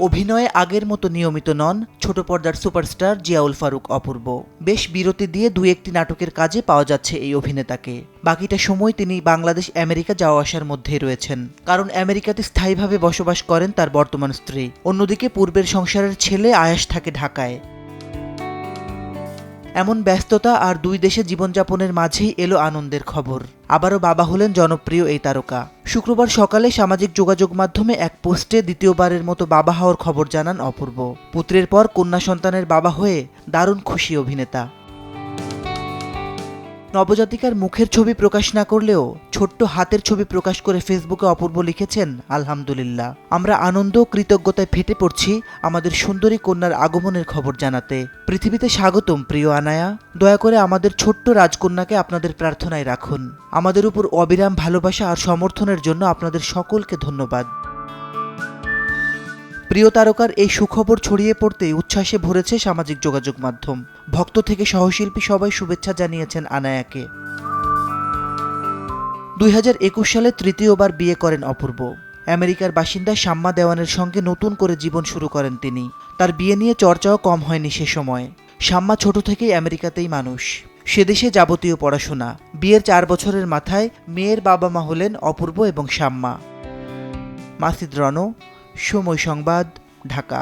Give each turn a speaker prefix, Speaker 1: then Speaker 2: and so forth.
Speaker 1: অভিনয়ে আগের মতো নিয়মিত নন ছোট পর্দার সুপারস্টার জিয়াউল ফারুক অপূর্ব। বেশ বিরতি দিয়ে দুই একটি নাটকের কাজে পাওয়া যাচ্ছে এই অভিনেতাকে। বাকিটা সময় তিনি বাংলাদেশ আমেরিকা যাওয়া আসার মধ্যেই রয়েছেন, কারণ আমেরিকাতে স্থায়ীভাবে বসবাস করেন তার বর্তমান স্ত্রী। অন্যদিকে পূর্বের সংসারের ছেলে আয়াস থাকে ঢাকায়। এমন ব্যস্ততা আর দুই দেশে জীবনযাপনের মাঝেই এলো আনন্দের খবর। আবারও বাবা হলেন জনপ্রিয় এই তারকা। শুক্রবার সকালে সামাজিক যোগাযোগ মাধ্যমে এক পোস্টে দ্বিতীয়বারের মতো বাবা হওয়ার খবর জানান অপূর্ব। পুত্রের পর কন্যা সন্তানের বাবা হয়ে দারুণ খুশি অভিনেতা। নবজাতিকার মুখের ছবি প্রকাশ না করলেও ছোট্ট হাতের ছবি প্রকাশ করে ফেসবুকে অপূর্ব লিখেছেন, আলহামদুলিল্লাহ, আমরা আনন্দ ও কৃতজ্ঞতায় ফেটে পড়ছি আমাদের সুন্দরী কন্যার আগমনের খবর জানাতে। পৃথিবীতে স্বাগতম প্রিয় আনায়া, দয়া করে আমাদের ছোট্ট রাজকন্যাকে আপনাদের প্রার্থনায় রাখুন। আমাদের উপর অবিরাম ভালোবাসা আর সমর্থনের জন্য আপনাদের সকলকে ধন্যবাদ। প্রিয় তারকার এই সুখবর ছড়িয়ে পড়তেই উচ্ছ্বাসে ভরেছে সামাজিক যোগাযোগ মাধ্যম। ভক্ত থেকে সহশিল্পী সবাই শুভেচ্ছা জানিয়েছেন আনায়াকে। 2021 সালে তৃতীয়বার বিয়ে করেন অপূর্ব। আমেরিকার বাসিন্দা শাম্মা দেওয়ানের সঙ্গে নতুন করে জীবন শুরু করেন তিনি। তার বিয়ে নিয়ে চর্চাও কম হয়নি সে সময়। শাম্মা ছোট থেকেই আমেরিকাতেই মানুষ, সেদেশে যাবতীয় পড়াশোনা। বিয়ের 4 বছরের মাথায় মেয়ের বাবা মা হলেন অপূর্ব এবং শাম্মা। মাসিদ রণ, সময় সংবাদ, ঢাকা।